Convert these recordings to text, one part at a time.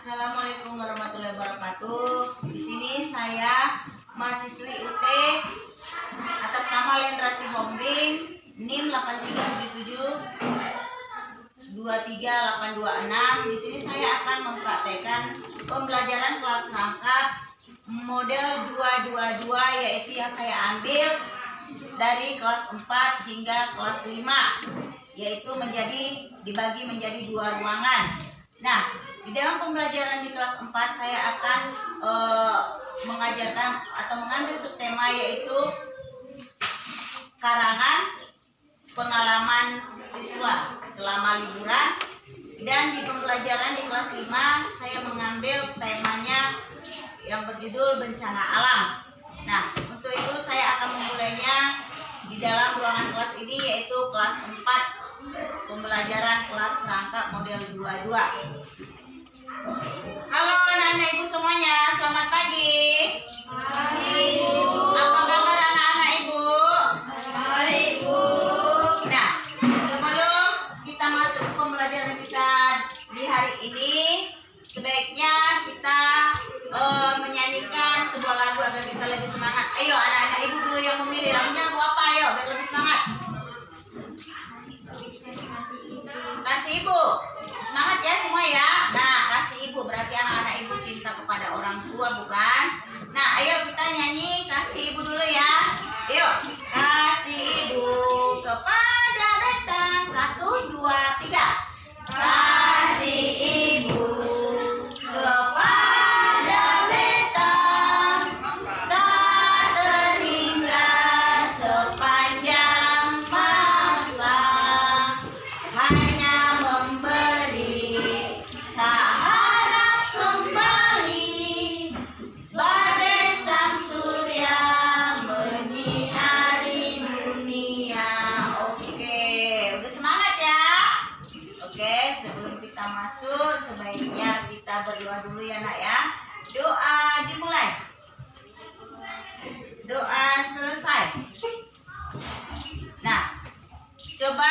Assalamualaikum warahmatullahi wabarakatuh. Di sini saya mahasiswi UT atas nama Lendra Sihombing, NIM 8377 23826. Di sini saya akan mempraktekkan pembelajaran kelas rangkap model 222, yaitu yang saya ambil dari kelas 4 hingga kelas 5, yaitu dibagi menjadi 2 ruangan. Nah, di dalam pembelajaran di kelas 4 saya akan mengajarkan atau mengambil subtema, yaitu karangan pengalaman siswa selama liburan. Dan di pembelajaran di kelas 5 saya mengambil temanya yang berjudul bencana alam. Nah, untuk itu saya akan memulainya di dalam ruangan kelas ini, yaitu kelas 4 pembelajaran kelas rangkap model 22. Halo anak-anak ibu semuanya, selamat pagi. Pagi, Bu. Apa kabar anak-anak ibu? Baik, Bu. Nah, sebelum kita masuk ke pembelajaran kita di hari ini, sebaiknya kita menyanyikan sebuah lagu agar kita lebih semangat. Ayo anak-anak ibu dulu yang memilih lagunya, lagu apa? Ayo biar lebih semangat. Kasih ibu, semangat ya semua ya. Nah, kasih ibu berarti anak-anak ibu cinta kepada orang tua, bukan? Nah, ayo kita nyanyi kasih ibu dulu ya. Ayo, kasih ibu kepada beta. 1, 2, 3. Kasih ibu kepada beta, tak terhingga sepanjang masa, hanya memberi, tak harap kembali, bagai sang surya menyinari dunia. Oke, udah semangat ya? Oke, sebelum kita masuk sebaiknya kita berdoa dulu ya nak ya. Doa dimulai. Doa selesai. Nah, coba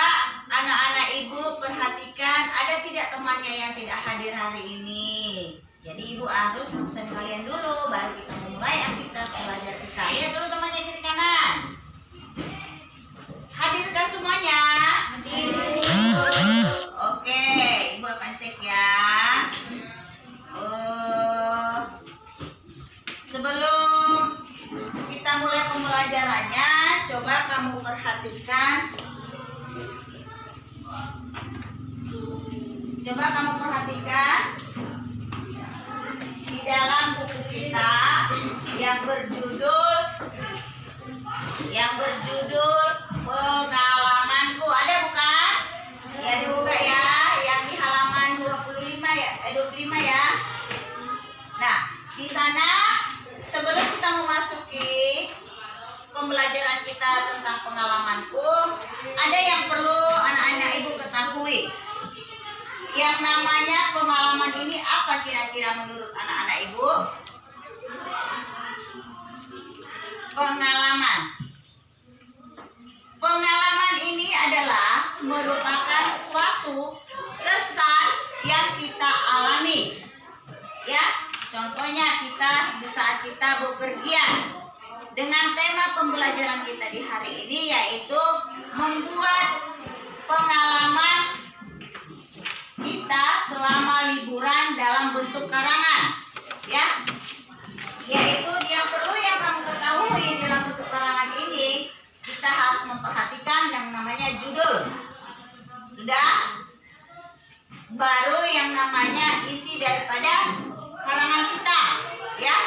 anak-anak ibu perhatikan, ada tidak temannya yang tidak hadir hari ini? Jadi ibu harus absen kalian dulu, baru kita memulai aktivitas belajar kita. Lihat dulu temannya kiri kanan. Hadirkah semuanya? Oke, ibu akan cek ya. Sebelum kita mulai pembelajarannya, coba kamu perhatikan. Coba kamu perhatikan di dalam buku kita yang berjudul pengalamanku. Ada bukan? Ya dibuka ya, yang di halaman 25 ya, 25 ya. Nah, di sana sebelum kita memasuki pembelajaran kita tentang pengalamanku, ada yang perlu anak-anak ibu ketahui. Yang namanya pengalaman ini apa kira-kira menurut anak-anak ibu? Pengalaman ini adalah merupakan suatu kesan yang kita alami. Ya, contohnya di saat kita bepergian. Dengan tema pembelajaran kita di hari ini yaitu membuat pengalaman kita selama liburan dalam bentuk karangan, ya. Yaitu yang perlu yang kamu ketahui dalam bentuk karangan ini, kita harus memperhatikan yang namanya judul. Sudah? Baru yang namanya isi daripada karangan kita, ya.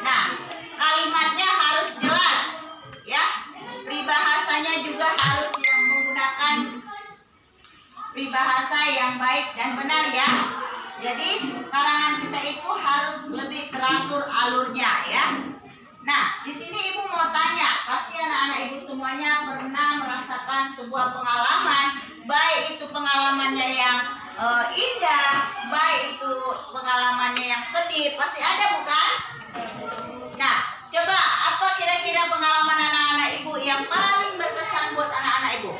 Nah, kalimatnya harus jelas, ya. Peribahasanya juga harus yang menggunakan peribahasa yang baik dan benar ya. Jadi karangan kita itu harus lebih teratur alurnya ya. Nah, di sini ibu mau tanya, pasti anak-anak ibu semuanya pernah merasakan sebuah pengalaman, baik itu pengalamannya yang indah, baik itu pengalamannya yang sedih, pasti ada bukan? Nah, coba apa kira-kira pengalaman anak-anak ibu yang paling berkesan buat anak-anak ibu?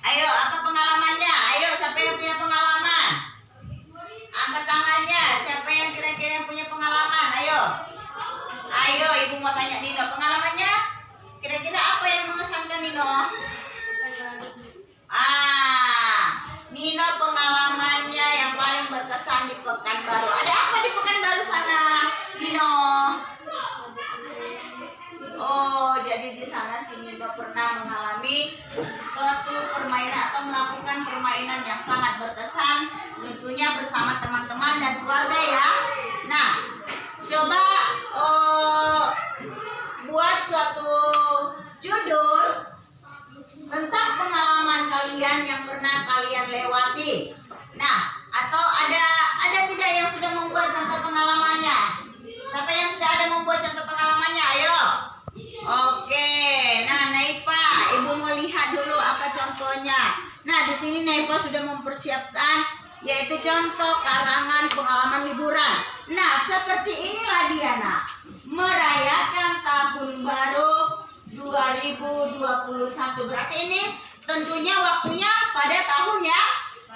Ayo, apa pengalamannya? Ayo, siapa yang punya pengalaman? dan keluarga ya. Nah, coba buat suatu judul tentang pengalaman kalian yang pernah kalian lewati. Nah, atau ada tidak yang sudah membuat contoh pengalamannya? Siapa yang sudah ada membuat contoh pengalamannya? Ayo. Oke. Nah, Naipa, Ibu mau lihat dulu apa contohnya. Nah, di sini Naipa sudah mempersiapkan yaitu contoh karangan pengalaman liburan. Nah, seperti inilah dia, nak. Merayakan tahun baru 2021. Berarti ini tentunya waktunya pada tahun yang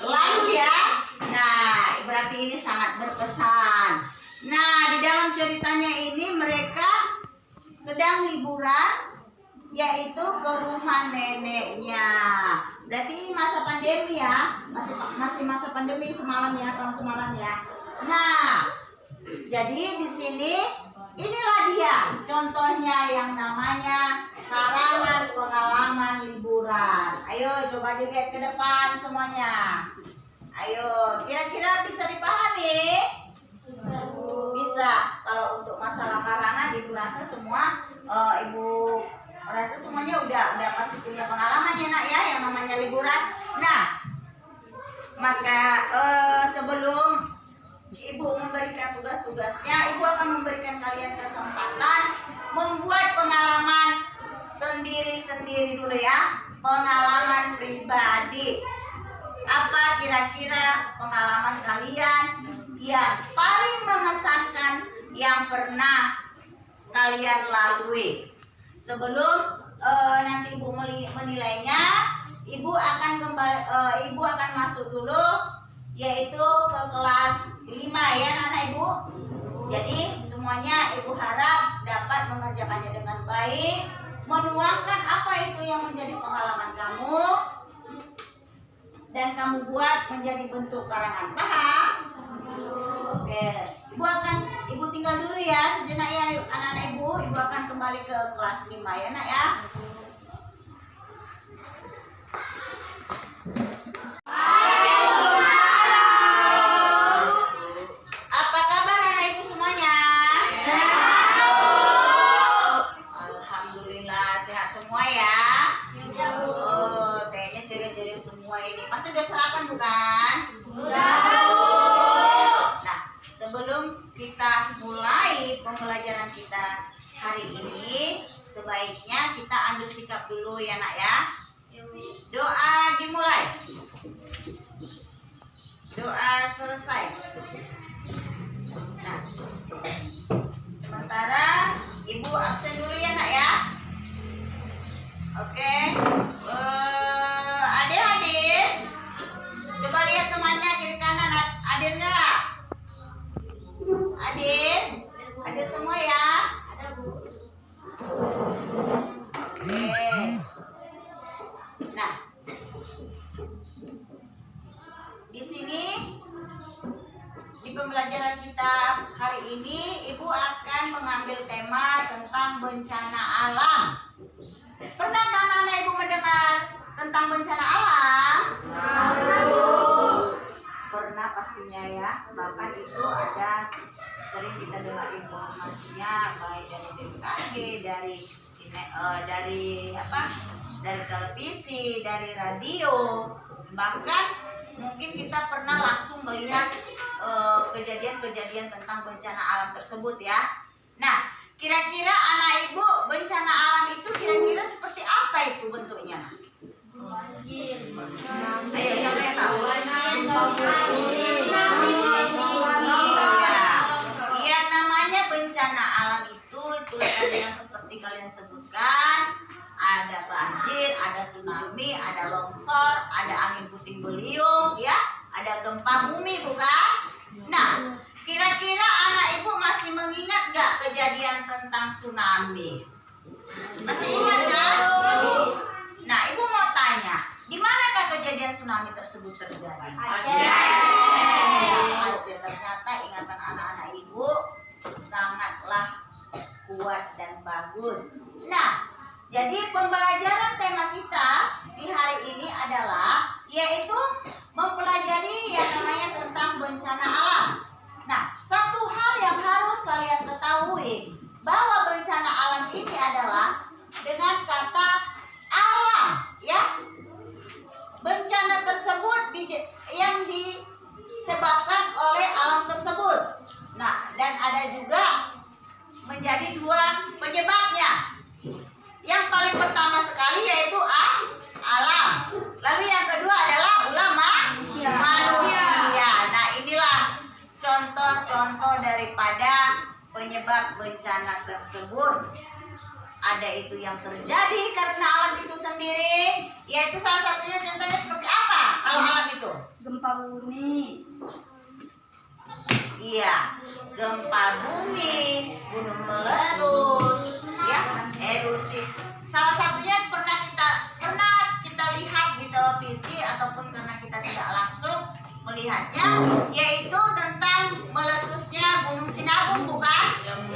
lalu ya. Nah, berarti ini sangat berkesan. Nah, di dalam ceritanya ini mereka sedang liburan yaitu ke rumah neneknya. Berarti ini masa pandemi ya. Masih masa pandemi semalam ya, tahun semalam ya. Nah, jadi di sini inilah dia contohnya yang namanya karangan pengalaman liburan. Ayo coba dilihat ke depan semuanya. Ayo, kira-kira bisa dipahami? Bisa. Kalau untuk masalah karangan Ibu rasa semua Ibu rasa semuanya udah pasti punya pengalaman ya, nak ya, yang namanya liburan. Nah, maka sebelum Ibu memberikan tugas-tugasnya, Ibu akan memberikan kalian kesempatan membuat pengalaman sendiri-sendiri dulu ya. Pengalaman pribadi. Apa kira-kira pengalaman kalian yang paling mengesankan yang pernah kalian lalui? Sebelum nanti Ibu menilainya, Ibu akan masuk dulu yaitu ke kelas 5 ya anak Ibu. Jadi semuanya Ibu harap dapat mengerjakannya dengan baik, menuangkan apa itu yang menjadi pengalaman kamu dan kamu buat menjadi bentuk karangan. Paham? Oke. Ibu tinggal dulu ya sejenak ya anak-anak Ibu. Ibu akan kembali ke kelas 5 ya nak ya. Apa kabar anak Ibu semuanya? Alhamdulillah sehat semua ya. Oh, kayaknya ceria-ceria semua ini. Pasti udah sarapan bukan? Nah, sebelum kita mulai pembelajaran kita hari ini, sebaiknya kita ambil sikap dulu ya nak ya. Doa dimulai. Doa selesai. Nah, sementara Ibu absen dulu ya nak ya. Oke. Adik-adik, coba lihat temannya kiri kanan. Hadir nggak? Hadir semua ya. Ada Bu. Oke. Nah, di sini di pembelajaran kita hari ini Ibu akan mengambil tema tentang bencana alam. Pernahkah anak-anak Ibu mendengar tentang bencana alam? Pernah pastinya ya. Bahkan itu ada sering kita dengar informasinya baik dari BMKG, dari televisi, dari radio, bahkan mungkin kita pernah langsung melihat kejadian-kejadian tentang bencana alam tersebut ya. Nah, kira-kira anak Ibu bencana alam itu kira-kira seperti apa itu bentuknya? Ayo siapa yang tahu? Iya, namanya bencana alam itu tadi yang seperti kalian sebutkan. Ada banjir, ada tsunami, ada longsor, ada angin puting beliung, ya, ada gempa bumi, bukan? Nah, kira-kira anak Ibu masih mengingat gak kejadian tentang tsunami? Masih ingat kan? Nah, Ibu mau tanya, di manakah kejadian tsunami tersebut terjadi? Aceh. Ternyata ingatan anak-anak Ibu sangatlah kuat dan bagus. Nah, jadi pembelajaran tema kita di hari ini adalah yaitu mempelajari yang namanya tentang bencana alam. dua penyebabnya. Yang paling pertama sekali yaitu alam. Lalu yang kedua adalah manusia. Nah, inilah contoh-contoh daripada penyebab bencana tersebut. Ada itu yang terjadi karena alam itu sendiri, yaitu salah satunya contohnya seperti apa kalau alam itu? Gempa bumi. Iya, gempa bumi, gunung meletus, ya, erosi. Salah satunya pernah kita lihat di televisi ataupun karena kita tidak langsung melihatnya, yaitu tentang meletusnya Gunung Sinabung, bukan?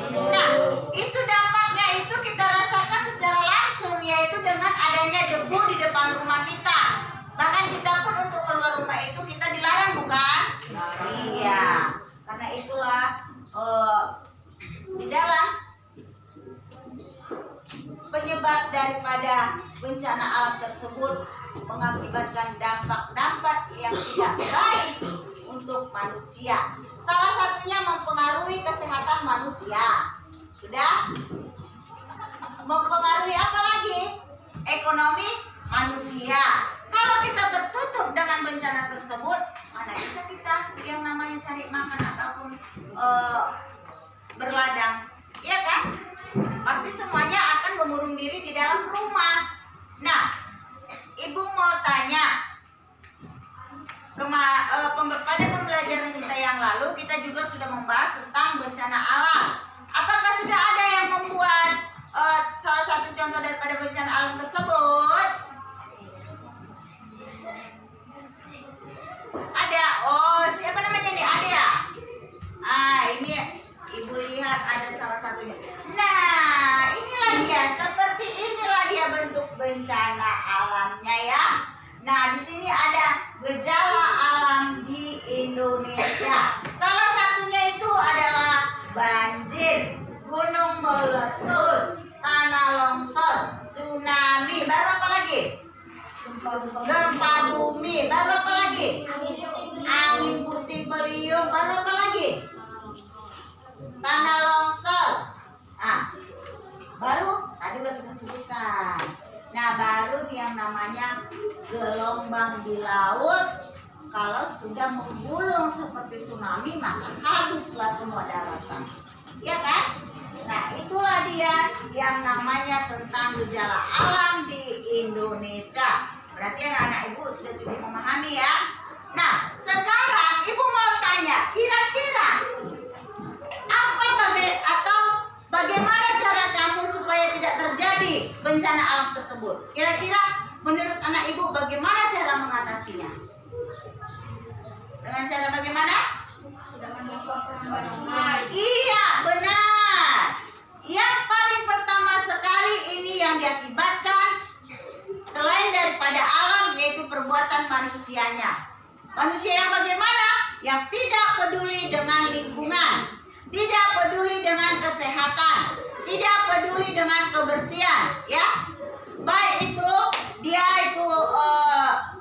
Nah, itu dampaknya itu kita rasakan secara langsung, yaitu dengan adanya debu di depan rumah kita. Bahkan kita pun untuk keluar rumah itu kita dilarang, bukan? Iya, karena itulah di dalam penyebab daripada bencana alam tersebut mengakibatkan dampak-dampak yang tidak baik untuk manusia. Salah satunya mempengaruhi kesehatan manusia. Sudah? Mempengaruhi apa lagi? Ekonomi manusia. Kalau kita tertutup dengan bencana tersebut, mana bisa kita yang namanya cari makan ataupun berladang, ya kan? Pasti semuanya akan mengurung diri di dalam rumah. Nah, Ibu mau tanya, pada pembelajaran kita yang lalu kita juga sudah membahas tentang bencana alam. Apakah sudah ada yang membuat salah satu contoh daripada bencana alam tersebut? Ada. Oh, siapa namanya nih? Ada ya? Ini Ibu lihat ada salah satunya. Nah, inilah dia. Seperti inilah dia bentuk bencana alamnya ya. Nah, di sini ada gejala alam di Indonesia. Salah satunya itu adalah banjir, gunung meletus, tanah longsor, tsunami. Baru apa lagi? Gempa bumi. Baru apa lagi? Angin puting beliung. Baru apa lagi? Tanah longsor. Baru tadi udah kita sebutkan. Nah, baru yang namanya gelombang di laut. Kalau sudah menggulung seperti tsunami, maka habislah semua daratan, ya kan? Nah, itulah dia yang namanya tentang gejala alam di Indonesia. Berarti anak-anak Ibu sudah cukup memahami ya. Nah, sekarang Ibu mau tanya, kira-kira bagaimana cara kamu supaya tidak terjadi bencana alam tersebut? Kira-kira menurut anak Ibu bagaimana cara mengatasinya? Dengan cara bagaimana? Iya, benar. Yang paling pertama sekali ini yang diakibatkan selain daripada alam, yaitu perbuatan manusianya. Manusia yang bagaimana? Yang tidak peduli dengan lingkungan, tidak peduli dengan kesehatan, tidak peduli dengan kebersihan, ya. Baik itu dia itu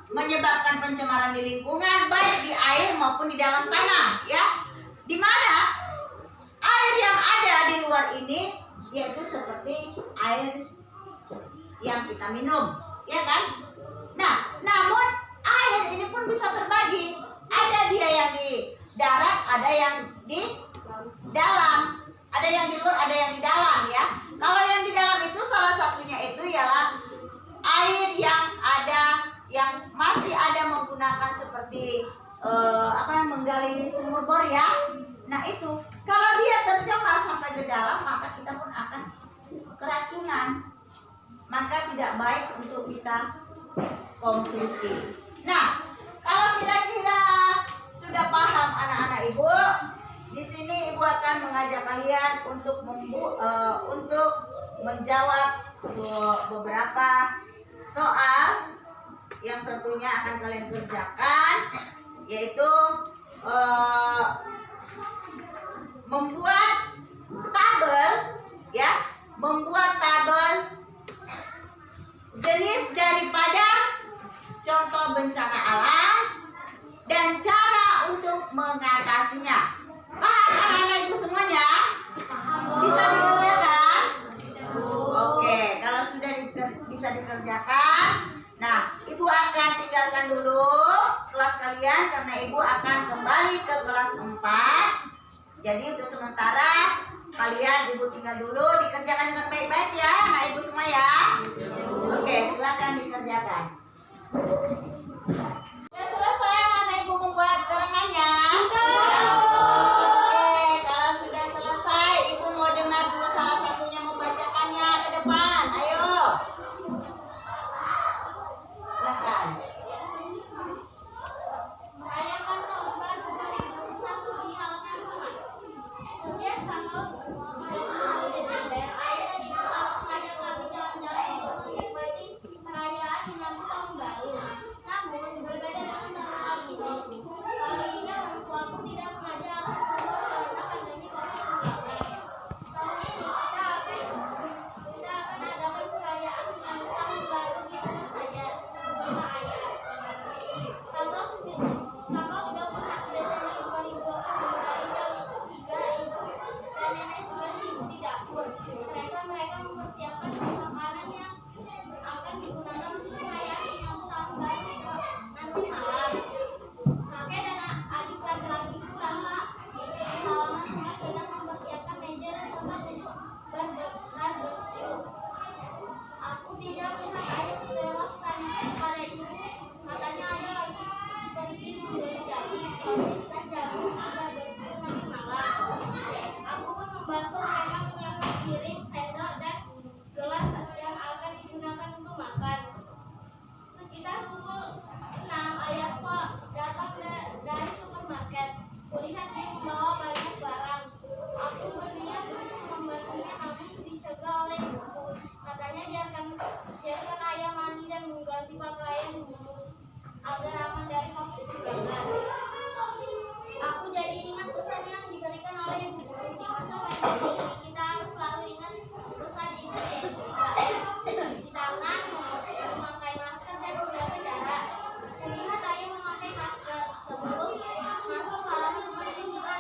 menyebabkan pencemaran di lingkungan, baik di air maupun di dalam tanah, ya. Di mana air yang ada di luar ini yaitu seperti air yang kita minum, ya kan? Nah, namun air ini pun bisa terbagi. Ada dia yang di darat, ada yang di dalam, ada yang di luar, ada yang di dalam, ya. Kalau yang di dalam itu salah satunya itu ialah air yang ada, yang masih ada menggunakan seperti menggali sumur bor, ya. Nah, itu kalau dia tercemar sampai ke dalam, maka kita pun akan keracunan, maka tidak baik untuk kita konsumsi. Nah, kalau kira-kira sudah paham anak-anak Ibu, di sini Ibu akan mengajak kalian untuk menjawab beberapa soal yang tentunya akan kalian kerjakan, yaitu membuat tabel, ya, membuat tabel jenis daripada contoh bencana alam dan cara untuk mengatasinya. Paham anak-anak Ibu semuanya? Bisa dikerjakan? silakan tinggalkan dulu kelas kalian karena ibu akan kembali ke kelas 4. Jadi untuk sementara kalian ibu tinggal dulu, dikerjakan dengan baik-baik ya anak ibu semua ya. Oke, silakan dikerjakan. Sudah selesai anak ibu membuat karangannya? Oke, kalau sudah selesai ibu mau dengar dulu salah satunya membacakannya ke depan. Ayo. Silakan. Merayakan tahun baru 2021 di halaman rumah. Setiap tanggal 31 Desember, ayah dan ibu selalu mengajak kami jalan-jalan untuk menikmati perayaan menyambut tahun baru. Namun, berbeda dengan tahun kali ini. Kali ini orang tuaku tidak mengajak aku keluar karena pandemi COVID-19. Tahun ini kita akan adakan perayaan menyambut tahun baru di rumah saja bersama ayah. Tanggal 31 Desember 2020 dari jam 3 ibu dan nenek sudah sibuk di dapur. Mereka mempersiapkan makanan yang akan digunakan untuk perayaan menyambut tahun baru nanti malam. Kakek dan adik laki-lakiku Rama di halaman rumah sedang mempersiapkan meja dan tempat untuk barbecue. Aku tidak melihat ayah setelah tanyakan pada ibu. Katanya ayah lagi pergi membeli daging, sosis, dan jagung agar barbecue nanti malam. Aku pun membantu mereka menyiapkan piring, sendok, dan gelas yang akan digunakan untuk makan. Sekitar pukul 6, ayahku datang dari supermarket. Kulihat dia membawa banyak barang. Aku berniat untuk membantunya, namun dicegah oleh ibuku. Katanya biarkan ayah mandi dan mengganti pakaian dulu agar aman dari COVID-19. Aku jadi ingat pesan yang diberikan oleh ibuku. Di masa pandemi ini kita harus selalu ingat pesan ibu, yaitu 3M: cuci tangan, memakai masker, dan menjaga jarak. Kulihat ayah memakai masker sebelum masuk halaman rumah dan juga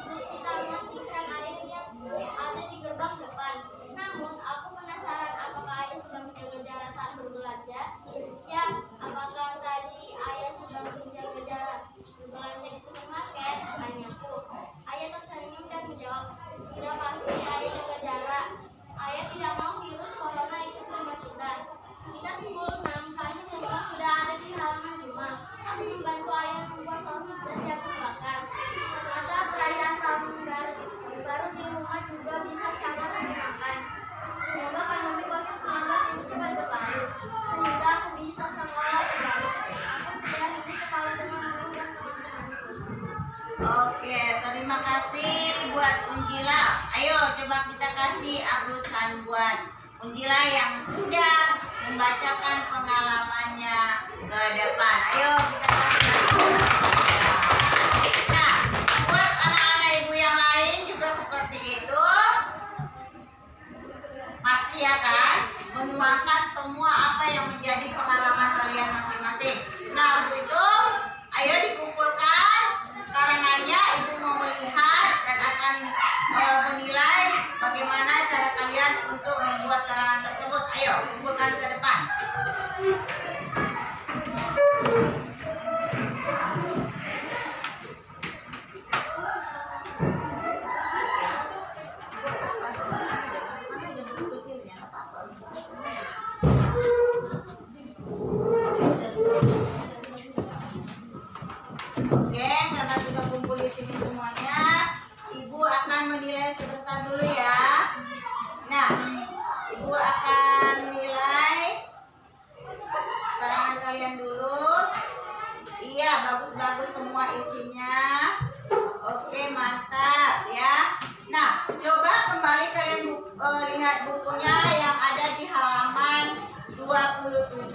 cuci tangan di keran air yang ada di gerbang depan. Namun aku penasaran apakah ayah sudah menjaga jarak saat berbelanja? Ya, apakah tadi ayah sudah menjaga jarak berbelanja di supermarket? Tanyaku. Ayah tersenyum dan menjawab, tidak, pasti ayah jaga jarak. Ayah tidak mau virus corona ikut rumah kita. Kita pukul 6 pagi semua sudah ada di halaman rumah. Aku membantu ayah membuat sosis dan jagung bakar. Ternyata perayaan tahun baru di rumah juga bisa sangat menyenangkan. Semoga pandemi COVID-19 ini cepat berlalu, sehingga aku bisa sekolah kembali. Aku sudah lulus sekolah dengan guru dan teman-temanku. Oke, terima kasih buat Unjila. Ayo coba kita kasih aplauskan buat Unjila yang sudah membacakan pengalamannya ke depan. Ayo kita kasih aplauskan. Nah, buat anak-anak ibu yang lain juga seperti itu. Pasti ya kan, menuangkan semua apa yang menjadi pengalaman kalian masing-masing. Nah, untuk itu ayo dikumpulkan karangannya, ibu mau melihat dan akan menilai bagaimana cara kalian untuk membuat karangan tersebut. Ayo kumpulkan ke depan. Oke, karena sudah kumpul di sini semuanya, ibu akan menilai sebentar dulu ya. Nah, ibu akan nilai karangan kalian dulu. Iya, bagus-bagus semua isinya. Oke, mantap ya. Nah, coba kembali kalian lihat bukunya yang ada di halaman 27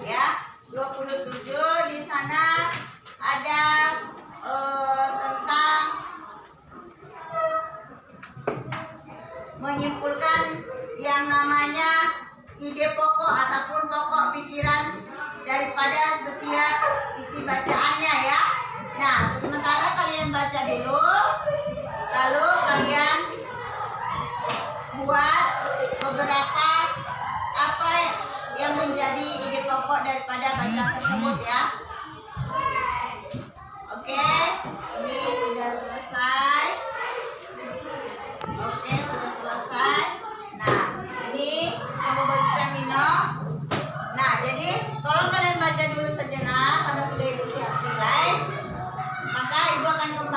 ya. 27 di sana ada tentang menyimpulkan yang namanya ide pokok ataupun pokok pikiran daripada setiap isi bacaannya ya. Nah, untuk sementara kalian baca dulu, lalu kalian buat beberapa apa yang menjadi ide pokok daripada bacaan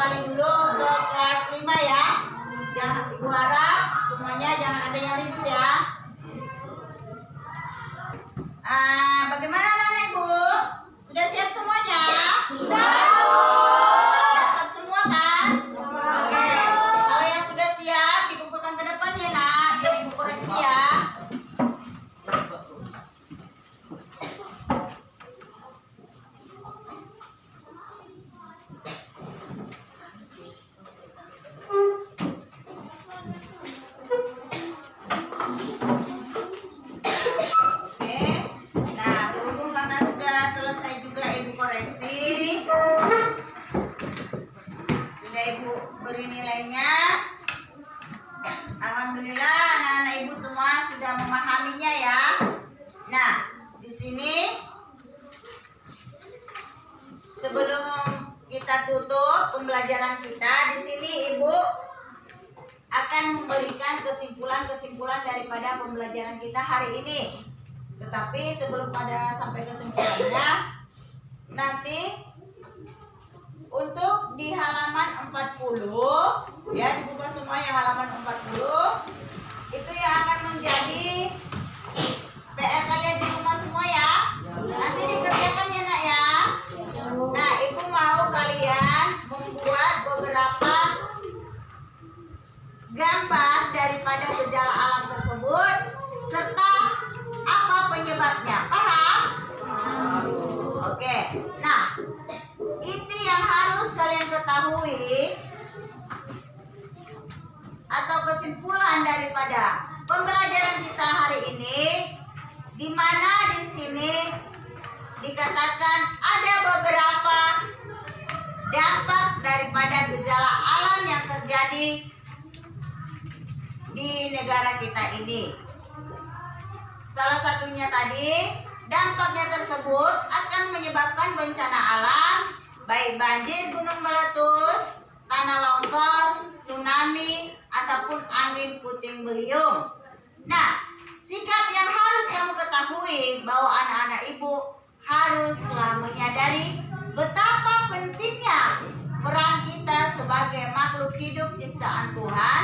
kembali dulu ke kelas 5 ya. Jangan, Ibu harap semuanya jangan ada yang ribut ya. Bagaimana anak-anak Ibu? Sudah siap semuanya? Sudah. Dapat semua kan? Oke. Kalau yang sudah siap dikumpulkan ke depan ya nak, biar Ibu koreksi ya. Beri nilainya. Alhamdulillah anak-anak Ibu semua sudah memahaminya ya. Nah, di sini sebelum kita tutup pembelajaran kita, di sini Ibu akan memberikan kesimpulan-kesimpulan daripada pembelajaran kita hari ini. Tetapi sebelum pada sampai kesimpulannya, nanti untuk di halaman 40 ya, dibuka semua yang halaman 40 itu yang akan menjadi PR kalian di rumah semua ya. Nanti dikerjakan ya nak ya. Nah, Ibu mau kalian membuat beberapa gambar daripada gejala alam tersebut serta apa penyebabnya. Paham? Oke. Nah, ini yang harus kalian ketahui atau kesimpulan daripada pembelajaran kita hari ini, di mana di sini dikatakan ada beberapa dampak daripada gejala alam yang terjadi di negara kita ini. Salah satunya tadi, dampaknya tersebut akan menyebabkan bencana alam, baik banjir, gunung meletus, tanah longsor, tsunami, ataupun angin puting beliung. Nah, sikap yang harus kamu ketahui bahwa anak-anak Ibu haruslah menyadari betapa pentingnya peran kita sebagai makhluk hidup ciptaan Tuhan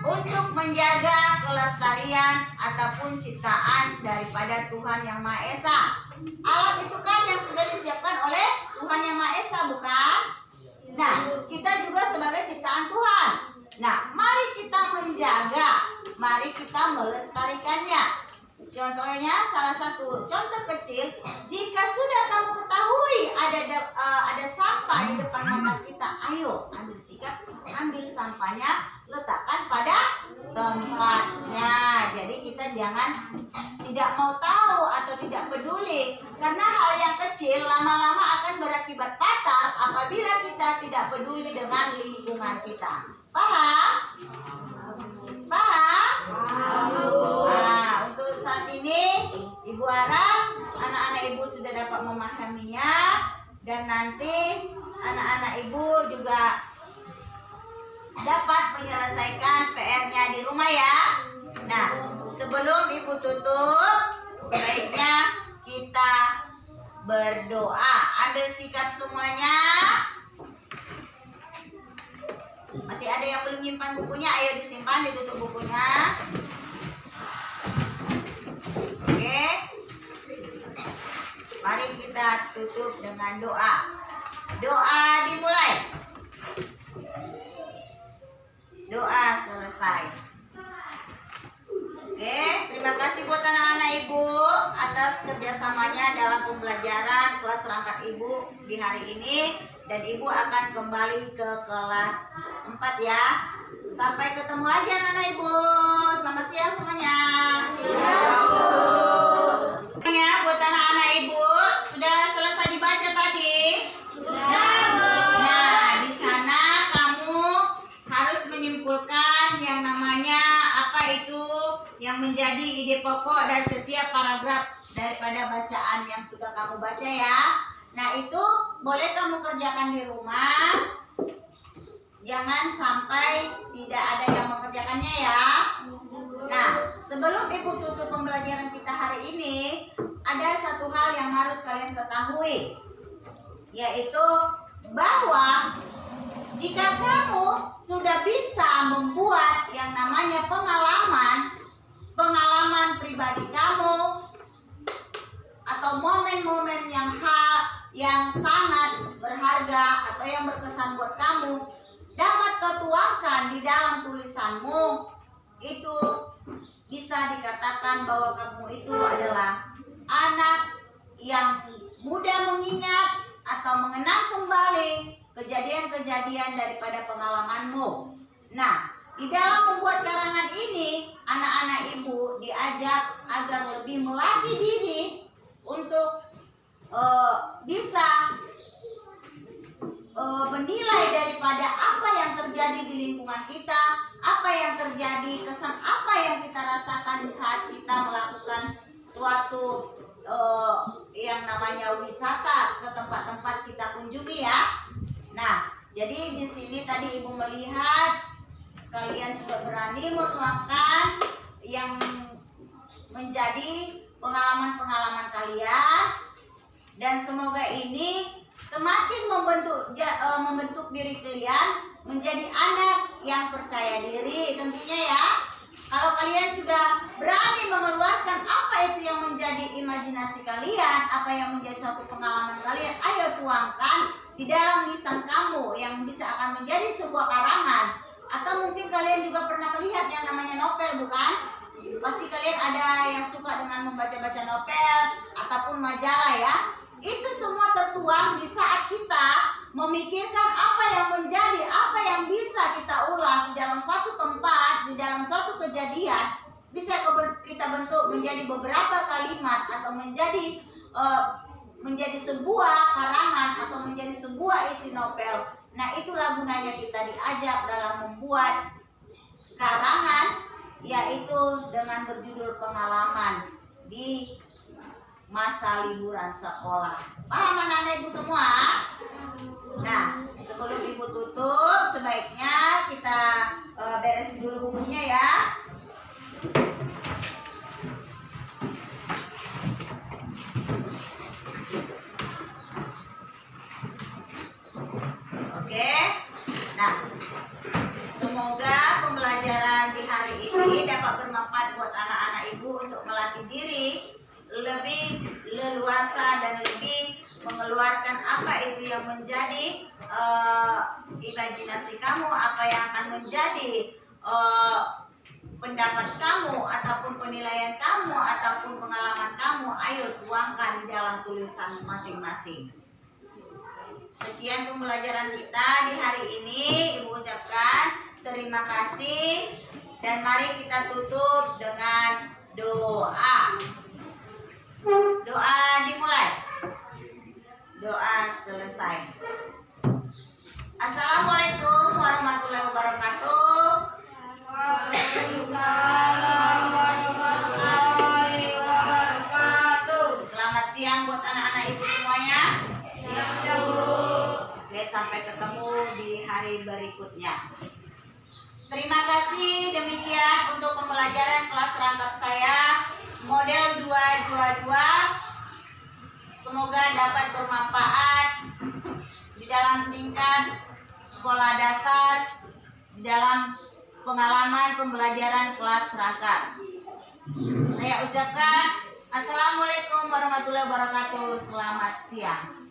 untuk menjaga kelestarian ataupun ciptaan daripada Tuhan Yang Maha Esa. Alam itu kan yang sudah disiapkan oleh Tuhan Yang Maha Esa, bukan? Nah, kita juga sebagai ciptaan Tuhan. Nah, mari kita menjaga, mari kita melestarikannya. Contohnya, salah satu contoh kecil, jika sudah kamu ketahui ada sampah di depan mata kita, ayo ambil sikap, ambil sampahnya, letakkan pada tempatnya. Jadi kita jangan tidak mau tahu atau tidak peduli, karena hal yang kecil lama-lama akan berakibat fatal apabila kita tidak peduli dengan lingkungan kita. Paham? Paham? Nah, untuk saat ini Ibu harap anak-anak Ibu sudah dapat memahaminya, dan nanti anak-anak Ibu juga dapat menyelesaikan PR-nya di rumah ya. Nah, sebelum Ibu tutup, sebaiknya kita berdoa. Ambil sikap semuanya. Masih ada yang belum menyimpan bukunya, ayo disimpan, ditutup bukunya. Oke. Mari kita tutup dengan doa. Doa dimulai. Doa selesai. Oke, terima kasih buat anak-anak Ibu atas kerjasamanya dalam pembelajaran kelas perangkat Ibu di hari ini. Dan Ibu akan kembali ke kelas 4 ya. Sampai ketemu lagi anak-anak Ibu. Selamat siang semuanya. Ya, buat anak-anak Ibu, sudah selesai dibaca tadi? Nah, di sana kamu harus menyimpulkan yang namanya apa itu yang menjadi ide pokok dari setiap paragraf daripada bacaan yang sudah kamu baca ya. Nah, itu boleh kamu kerjakan di rumah. Jangan sampai tidak ada yang mengerjakannya ya. Nah, sebelum Ibu tutup pembelajaran kita hari ini, ada satu hal yang harus kalian ketahui, yaitu bahwa jika kamu sudah bisa membuat yang namanya pengalaman pribadi kamu atau momen-momen yang sangat berharga atau yang berkesan buat kamu dapat kau tuangkan di dalam tulisanmu, itu bisa dikatakan bahwa kamu itu adalah anak yang mudah mengingat atau mengenang kembali kejadian-kejadian daripada pengalamanmu. Nah, di dalam membuat karangan ini, anak-anak ibu diajak agar lebih melatih diri untuk bisa menilai daripada apa yang terjadi di lingkungan kita, apa yang terjadi, kesan apa yang kita rasakan di saat kita melakukan suatu yang namanya wisata ke tempat-tempat kita kunjungi ya. Nah, jadi di sini tadi ibu melihat kalian sudah berani menuangkan yang menjadi pengalaman-pengalaman kalian, dan semoga ini semakin membentuk diri kalian menjadi anak yang percaya diri tentunya ya. Kalau kalian sudah berani mengeluarkan apa itu yang menjadi imajinasi kalian, apa yang menjadi suatu pengalaman kalian, ayo tuangkan di dalam lisan kamu yang bisa akan menjadi sebuah karangan. Atau mungkin kalian juga pernah melihat yang namanya novel, bukan? Pasti kalian ada yang suka dengan membaca-baca novel ataupun majalah ya. Itu semua tertuang di saat kita memikirkan apa yang menjadi, apa yang bisa kita ulas di dalam suatu tempat, di dalam suatu kejadian, bisa kita bentuk menjadi beberapa kalimat atau menjadi sebuah karangan atau menjadi sebuah isi novel. Nah, itulah gunanya kita diajak dalam membuat karangan, yaitu dengan berjudul pengalaman di masa liburan sekolah. Paham anak-anak ibu semua? Nah, sebelum ibu tutup, sebaiknya kita beresin dulu bukunya ya. Oke. Nah, semoga pembelajaran di hari ini dapat bermanfaat buat anak-anak ibu untuk melatih diri lebih leluasa dan lebih mengeluarkan apa itu yang menjadi imajinasi kamu, apa yang akan menjadi pendapat kamu ataupun penilaian kamu ataupun pengalaman kamu. Ayo tuangkan di dalam tulisan masing-masing. Sekian pembelajaran kita di hari ini. Ibu ucapkan terima kasih dan mari kita tutup dengan doa. Doa dimulai. Doa selesai. Assalamualaikum warahmatullahi wabarakatuh. Waalaikumsalam warahmatullahi wabarakatuh. Selamat siang buat anak-anak ibu semuanya. Siap, Bu. Oke, sampai ketemu di hari berikutnya. Terima kasih, demikian untuk pembelajaran kelas rangkap saya model 222. Semoga dapat bermanfaat di dalam tingkat sekolah dasar, di dalam pengalaman pembelajaran kelas rangkap. Saya ucapkan Assalamualaikum warahmatullahi wabarakatuh. Selamat siang.